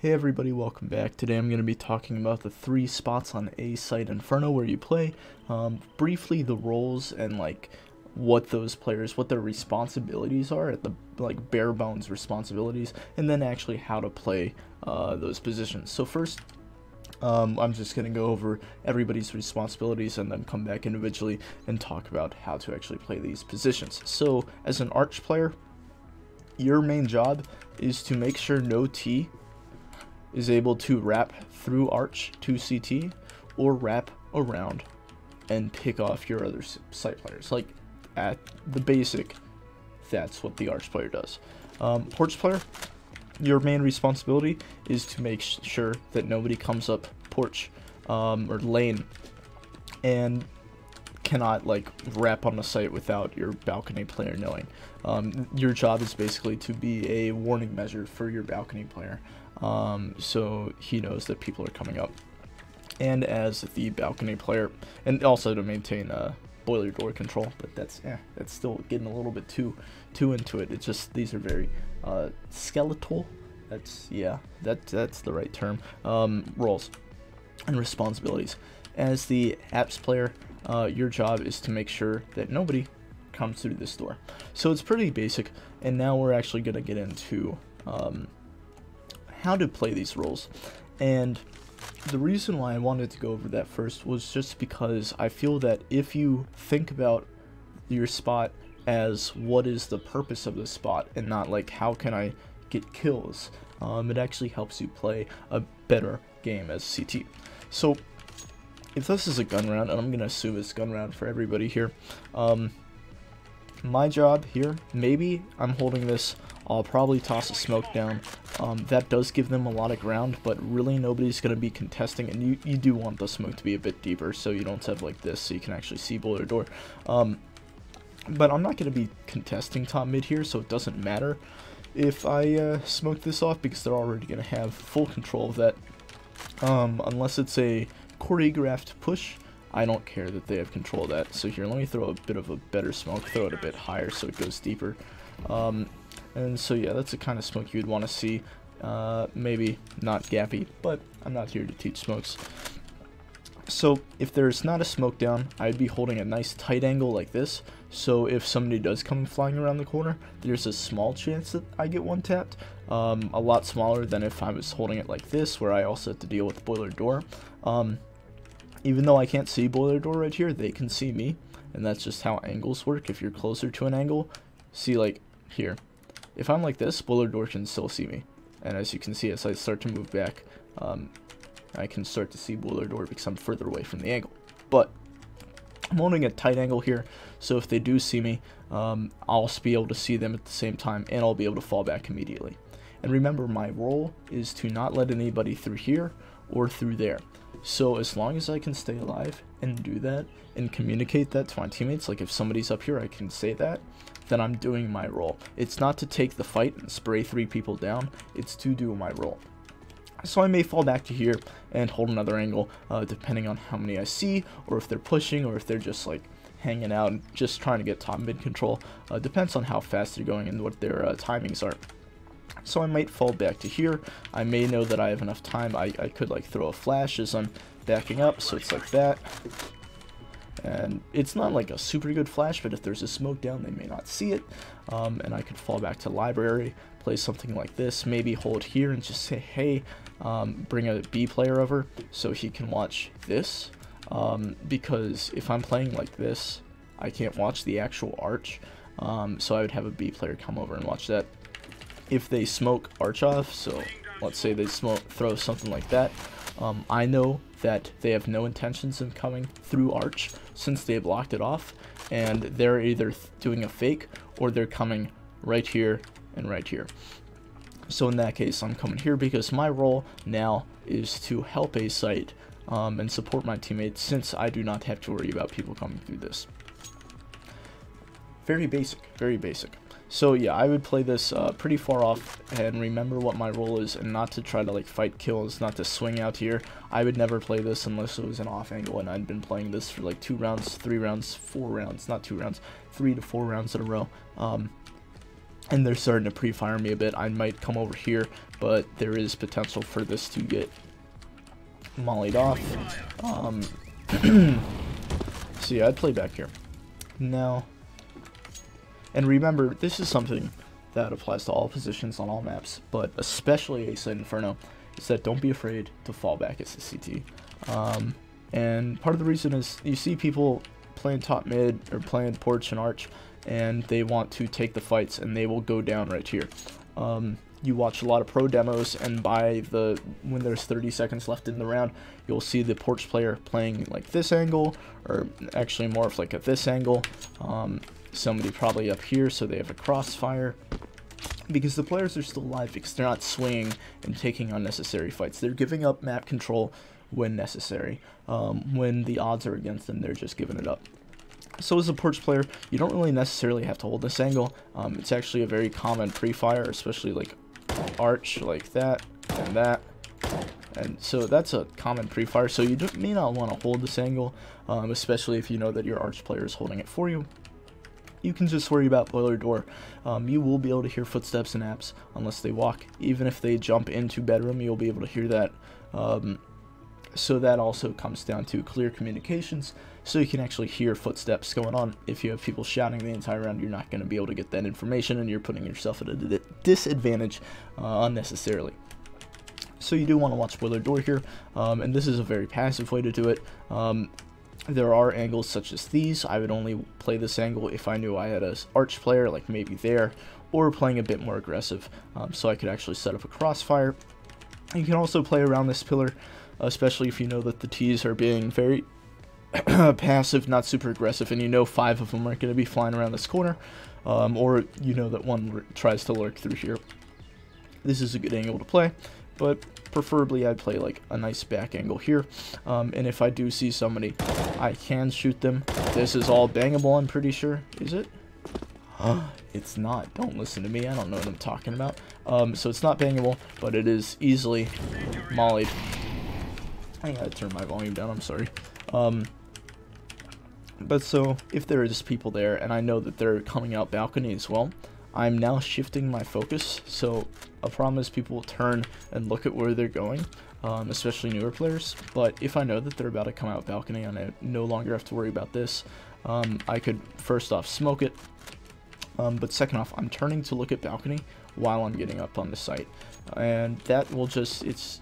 Hey everybody, welcome back. Today I'm going to be talking about the 3 spots on ESEA Inferno where you play, briefly the roles and what those players, what their responsibilities are, at the bare bones responsibilities, and then actually how to play those positions. So first, I'm just going to go over everybody's responsibilities and then come back individually and talk about how to actually play these positions. So as an arch player, your main job is to make sure no T is able to wrap through arch to CT or wrap around and pick off your other site players. Like at the basic, that's what the arch player does. Porch player, your main responsibility is to make sure that nobody comes up porch or lane and cannot wrap on the site without your balcony player knowing. Your job is basically to be a warning measure for your balcony player, so he knows that people are coming up. And as the balcony player, and also to maintain boiler door control, but that's still getting a little bit too into it. It's just these are very skeletal. That's the right term. Roles and responsibilities. As the apps player, your job is to make sure that nobody comes through this door. So it's pretty basic, and now we're actually going to get into how to play these roles. And the reason why I wanted to go over that first was just because I feel that if you think about your spot as what is the purpose of the spot and not how can I get kills, it actually helps you play a better game as CT. So if this is a gun round, and I'm going to assume it's gun round for everybody here, my job here, maybe I'm holding this, I'll probably toss a smoke down. That does give them a lot of ground, but really nobody's going to be contesting, and you do want the smoke to be a bit deeper so you don't have this so you can actually see boiler door. But I'm not going to be contesting top mid here, so it doesn't matter if I smoke this off because they're already going to have full control of that. Unless it's a choreographed push, I don't care that they have control of that. So here, let me throw a bit of a better smoke, throw it a bit higher so it goes deeper. And so yeah, that's the kind of smoke you'd want to see. Maybe not gappy, but I'm not here to teach smokes. So if there's not a smoke down, I'd be holding a nice tight angle like this. So if somebody does come flying around the corner, there's a small chance that I get one tapped. A lot smaller than if I was holding it like this, where I also have to deal with boiler door. Even though I can't see boiler door right here, they can see me, and that's just how angles work. If you're closer to an angle, see here, if I'm like this, boiler door can still see me, and as you can see, as I start to move back, I can start to see boiler door because I'm further away from the angle. But I'm holding a tight angle here, so if they do see me, I'll be able to see them at the same time, and I'll be able to fall back immediately. And remember, my role is to not let anybody through here or through there. So as long as I can stay alive and do that and communicate that to my teammates, like if somebody's up here, I can say that, then I'm doing my role. It's not to take the fight and spray 3 people down, it's to do my role. So I may fall back to here and hold another angle, depending on how many I see, or if they're pushing, or if they're just hanging out and just trying to get top mid control. Depends on how fast they're going and what their timings are. So I might fall back to here. I may know that I have enough time. I could throw a flash as I'm backing up, so it's like that. And it's not a super good flash, but if there's a smoke down, they may not see it. And I could fall back to library, play something like this, maybe hold here and just say, hey, bring a B player over so he can watch this. Because if I'm playing like this, I can't watch the actual arch. So I would have a B player come over and watch that. If they smoke arch off, so let's say they throw something like that, I know that they have no intentions of coming through arch since they blocked it off, and they're either doing a fake or they're coming right here and right here. So in that case, I'm coming here because my role now is to help a site and support my teammates, since I do not have to worry about people coming through this. Very basic, very basic. So yeah, I would play this pretty far off and remember what my role is, and not to try to fight kills, not to swing out here. I would never play this unless it was an off angle, and I'd been playing this for 2 rounds, 3 rounds, 4 rounds, not 2 rounds, 3 to 4 rounds in a row. and they're starting to pre-fire me a bit. I might come over here, but there is potential for this to get mollied off. So yeah, I'd play back here. Now, and remember, this is something that applies to all positions on all maps, but especially ESEA Inferno, is that don't be afraid to fall back as a CT. And part of the reason is you see people playing top mid or playing porch and arch, and they want to take the fights, and they will go down right here. You watch a lot of pro demos, and when there's 30 seconds left in the round, you'll see the porch player playing like this angle, or actually more of like at this angle. Somebody probably up here, so they have a crossfire. Because the players are still alive, because they're not swinging and taking unnecessary fights. They're giving up map control when necessary. When the odds are against them, they're just giving it up. So as a porch player, you don't really necessarily have to hold this angle. It's actually a very common pre-fire, especially like arch like that and that. And so that's a common pre-fire. So you may not want to hold this angle, especially if you know that your arch player is holding it for you. You can just worry about boiler door. You will be able to hear footsteps in apps unless they walk. Even if they jump into bedroom, you'll be able to hear that. So that also comes down to clear communications, so you can actually hear footsteps going on. If you have people shouting the entire round, you're not going to be able to get that information, and you're putting yourself at a disadvantage unnecessarily. So you do want to watch boiler door here, and this is a very passive way to do it. There are angles such as these. I would only play this angle if I knew I had an arch player, like maybe there, or playing a bit more aggressive, so I could actually set up a crossfire. You can also play around this pillar, especially if you know that the T's are being very passive, not super aggressive, and you know 5 of them are going to be flying around this corner, or you know that one tries to lurk through here. This is a good angle to play, but preferably I'd play like a nice back angle here, and if I do see somebody, I can shoot them. This is all bangable, I'm pretty sure. Is it? It's not. Don't listen to me. I don't know what I'm talking about. So it's not bangable, but it is easily mollied. I gotta turn my volume down, I'm sorry. But so, if there is people there, and I know that they're coming out balcony as well, I'm now shifting my focus. So a problem is people will turn and look at where they're going, especially newer players. But if I know that they're about to come out balcony and I no longer have to worry about this, I could first off smoke it, but second off, I'm turning to look at balcony while I'm getting up on the site, and that will just, it's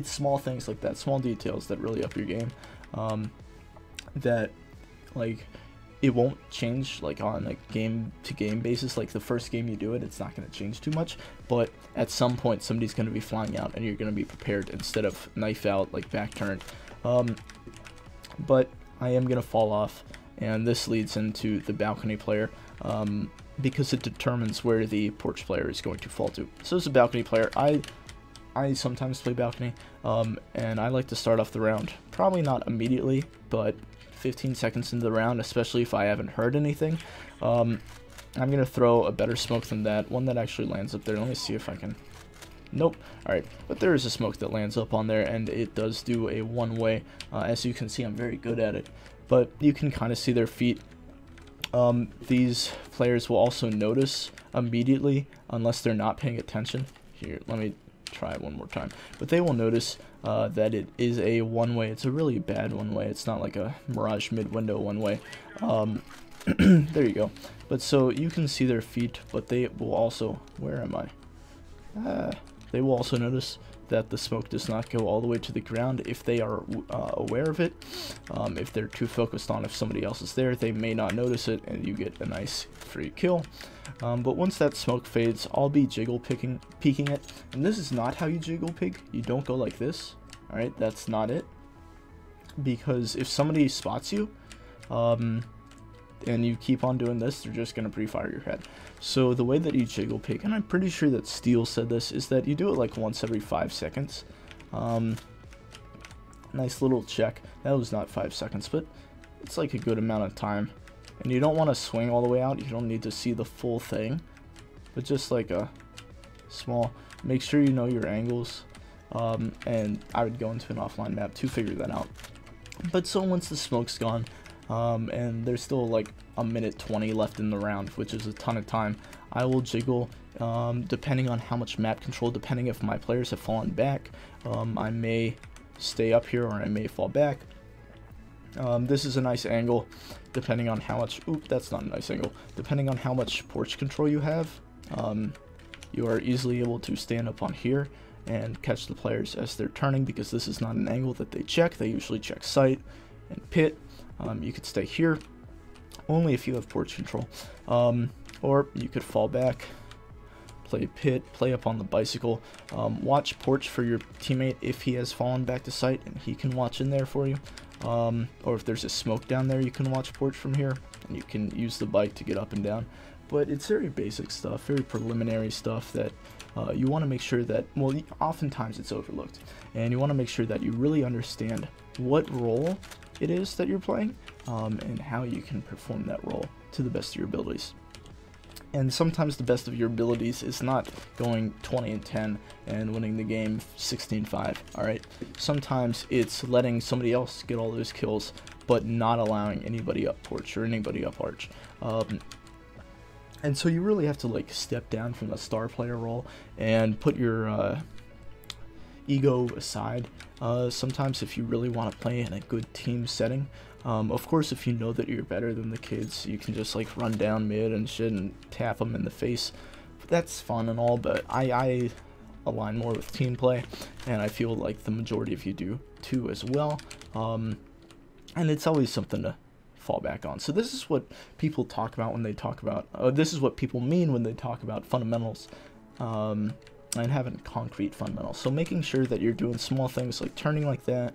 small things like that, small details that really up your game, that like it won't change like on a game to game basis. Like the first game you do it, it's not going to change too much, but at some point somebody's going to be flying out and you're going to be prepared instead of knife out, like back turned. But I am going to fall off, and this leads into the balcony player, because it determines where the porch player is going to fall to. So as a balcony player, I sometimes play balcony, and I like to start off the round, probably not immediately, but 15 seconds into the round, especially if I haven't heard anything. I'm going to throw a better smoke than that, one that actually lands up there. Let me see if I can... Nope. Alright, but there is a smoke that lands up on there, and it does do a one-way. As you can see, I'm very good at it, but you can kind of see their feet. These players will also notice immediately, unless they're not paying attention. Here, let me try it one more time. But they will notice that it is a one-way. It's a really bad one-way. It's not like a Mirage mid-window one-way. There you go. But so you can see their feet, but they will also... Where am I? They will also notice that the smoke does not go all the way to the ground if they are aware of it. If they're too focused on if somebody else is there, they may not notice it, and you get a nice free kill. But once that smoke fades, I'll be jiggle peeking it. And this is not how you jiggle peek. You don't go like this. Alright, that's not it. Because if somebody spots you, and you keep on doing this, they're just going to pre-fire your head. So the way that you jiggle peek, and I'm pretty sure that Steel said this, is that you do it like once every 5 seconds. Nice little check. That was not 5 seconds, but it's like a good amount of time. And you don't want to swing all the way out. You don't need to see the full thing, but just like a small... Make sure you know your angles, and I would go into an offline map to figure that out. But so once the smoke's gone, and there's still like a minute 20 left in the round, which is a ton of time. I will jiggle depending on how much map control, depending if my players have fallen back. I may stay up here or I may fall back. This is a nice angle depending on how much, oop, that's not a nice angle, depending on how much porch control you have. You are easily able to stand up on here and catch the players as they're turning, because this is not an angle that they check. They usually check sight and pit. You could stay here only if you have porch control, or you could fall back, play pit, play up on the bicycle. Watch porch for your teammate if he has fallen back to sight, and he can watch in there for you. Or if there's a smoke down there, you can watch porch from here, and you can use the bike to get up and down. But it's very basic stuff, very preliminary stuff that you want to make sure that, well, oftentimes it's overlooked, and you want to make sure that you really understand what role it is that you're playing, and how you can perform that role to the best of your abilities. And sometimes the best of your abilities is not going 20-10 and winning the game 16-5, alright? Sometimes it's letting somebody else get all those kills, but not allowing anybody up porch or anybody up arch. And so you really have to like step down from the star player role and put your ego aside. Sometimes if you really want to play in a good team setting, of course if you know that you're better than the kids, you can just like run down mid and shit and tap them in the face. That's fun and all, but I align more with team play, and I feel like the majority of you do too as well. And it's always something to fall back on. So this is what people talk about when they talk about, this is what people mean when they talk about fundamentals, and having concrete fundamentals. So making sure that you're doing small things like turning like that,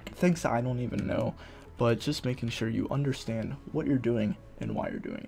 things that I don't even know, but just making sure you understand what you're doing and why you're doing it.